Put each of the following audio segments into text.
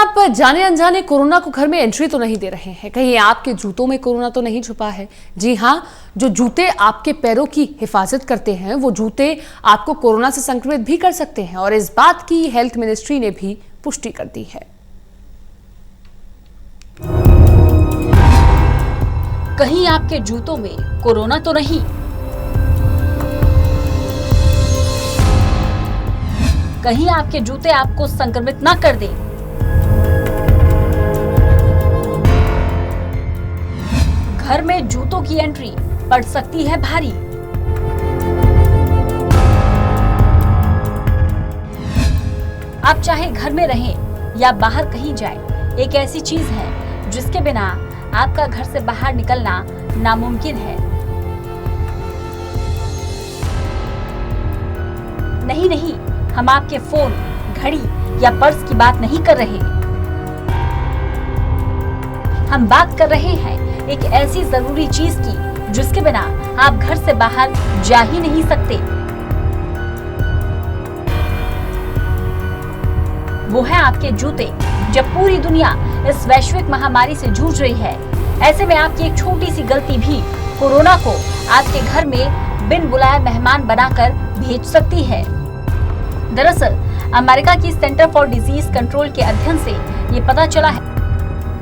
आप जाने अनजाने कोरोना को घर में एंट्री तो नहीं दे रहे हैं? कहीं आपके जूतों में कोरोना तो नहीं छुपा है? जी हाँ, जो जूते आपके पैरों की हिफाजत करते हैं वो जूते आपको कोरोना से संक्रमित भी कर सकते हैं और इस बात की हेल्थ मिनिस्ट्री ने भी पुष्टि कर दी है। कहीं आपके जूतों में कोरोना तो नहीं? कहीं आपके जूते आपको संक्रमित ना कर दें? घर में जूतों की एंट्री पड़ सकती है भारी। आप चाहे घर में रहें या बाहर कहीं जाएं, एक ऐसी चीज है जिसके बिना आपका घर से बाहर निकलना नामुमकिन है। नहीं, हम आपके फोन, घड़ी या पर्स की बात नहीं कर रहे। हम बात कर रहे हैं एक ऐसी जरूरी चीज की जिसके बिना आप घर से बाहर जा ही नहीं सकते। वो है आपके जूते। जब पूरी दुनिया इस वैश्विक महामारी से जूझ रही है, ऐसे में आपकी एक छोटी सी गलती भी कोरोना को आपके घर में बिन बुलाए मेहमान बनाकर भेज सकती है। दरअसल अमेरिका की सेंटर फॉर डिजीज कंट्रोल के अध्ययन से ये पता चला है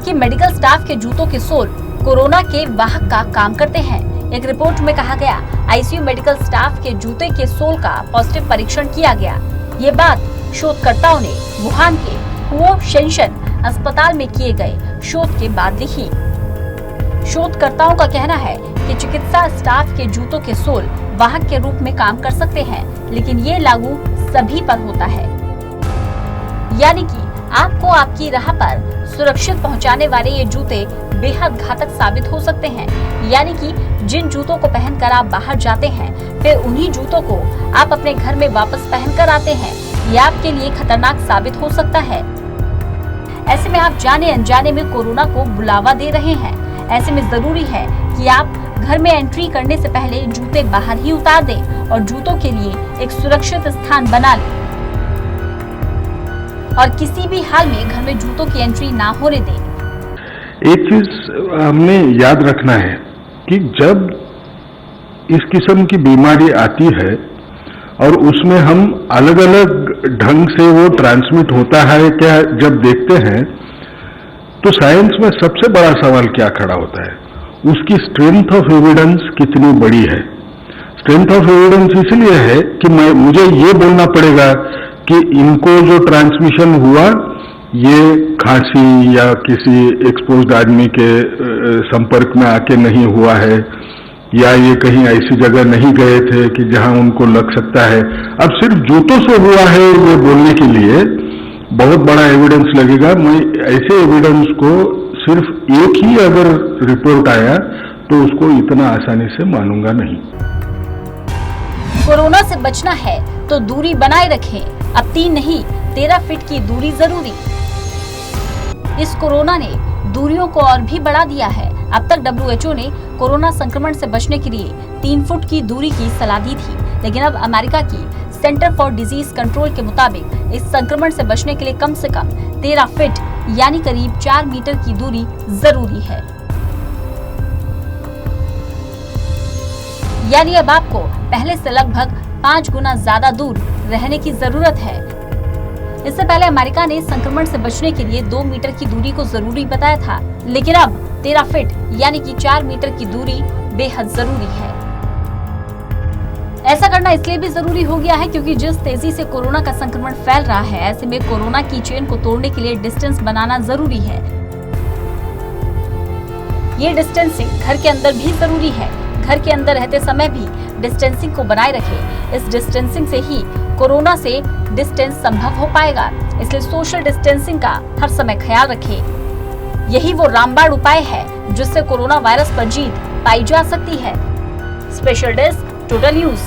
कि मेडिकल स्टाफ के जूतों के सोल कोरोना के वाहक का काम करते हैं। एक रिपोर्ट में कहा गया, आईसीयू मेडिकल स्टाफ के जूते के सोल का पॉजिटिव परीक्षण किया गया। ये बात शोधकर्ताओं ने वुहान के हुओ शेंशन अस्पताल में किए गए शोध के बाद लिखी। शोधकर्ताओं का कहना है कि चिकित्सा स्टाफ के जूतों के सोल वाहक के रूप में काम कर सकते हैं, लेकिन ये लागू सभी पर होता है। यानी कि आपको आपकी राह पर सुरक्षित पहुंचाने वाले ये जूते बेहद घातक साबित हो सकते हैं। यानी कि जिन जूतों को पहनकर आप बाहर जाते हैं, फिर उन्हीं जूतों को आप अपने घर में वापस पहनकर आते हैं, ये आपके लिए खतरनाक साबित हो सकता है। ऐसे में आप जाने अनजाने में कोरोना को बुलावा दे रहे हैं। ऐसे में जरूरी है कि आप घर में एंट्री करने से पहले जूते बाहर ही उतार दें और जूतों के लिए एक सुरक्षित स्थान बना लें और किसी भी हाल में घर में जूतों की एंट्री ना होने दें। एक चीज हमने याद रखना है कि जब इस किस्म की बीमारी आती है और उसमें हम अलग अलग ढंग से वो ट्रांसमिट होता है क्या जब देखते हैं, तो साइंस में सबसे बड़ा सवाल क्या खड़ा होता है, उसकी स्ट्रेंथ ऑफ एविडेंस कितनी बड़ी है। स्ट्रेंथ ऑफ एविडेंस इसलिए है कि मुझे ये बोलना पड़ेगा कि इनको जो ट्रांसमिशन हुआ ये खांसी या किसी एक्सपोज्ड आदमी के संपर्क में आके नहीं हुआ है, या ये कहीं ऐसी जगह नहीं गए थे कि जहां उनको लग सकता है। अब सिर्फ जूतों से हुआ है ये बोलने के लिए बहुत बड़ा एविडेंस लगेगा। मैं ऐसे एविडेंस को सिर्फ एक ही अगर रिपोर्ट आया तो उसको इतना आसानी से मानूंगा नहीं। कोरोना से बचना है तो दूरी बनाए रखें। अब 3 नहीं 13 फीट की दूरी जरूरी। इस कोरोना ने दूरियों को और भी बढ़ा दिया है। अब तक WHO ने कोरोना संक्रमण से बचने के लिए 3 फुट की दूरी की सलाह दी थी, लेकिन अब अमेरिका की सेंटर फॉर डिजीज कंट्रोल के मुताबिक इस संक्रमण से बचने के लिए कम से कम 13 फीट यानी करीब 4 मीटर की दूरी जरूरी है। यानी अब आपको पहले से लगभग 5 गुना ज्यादा दूर रहने की जरूरत है। इससे पहले अमेरिका ने संक्रमण से बचने के लिए 2 मीटर की दूरी को जरूरी बताया था, लेकिन अब 13 फीट यानी कि 4 मीटर की दूरी बेहद जरूरी है। ऐसा करना इसलिए भी जरूरी हो गया है क्योंकि जिस तेजी से कोरोना का संक्रमण फैल रहा है, ऐसे में कोरोना की चेन को तोड़ने के लिए डिस्टेंस बनाना जरूरी है। ये डिस्टेंसिंग घर के अंदर भी जरूरी है। घर के अंदर रहते समय भी डिस्टेंसिंग को बनाए रखें। इस डिस्टेंसिंग से ही कोरोना से डिस्टेंस संभव हो पाएगा, इसलिए सोशल डिस्टेंसिंग का हर समय ख्याल रखें। यही वो रामबाण उपाय है जिससे कोरोना वायरस पर जीत पाई जा सकती है। Special desk, total news.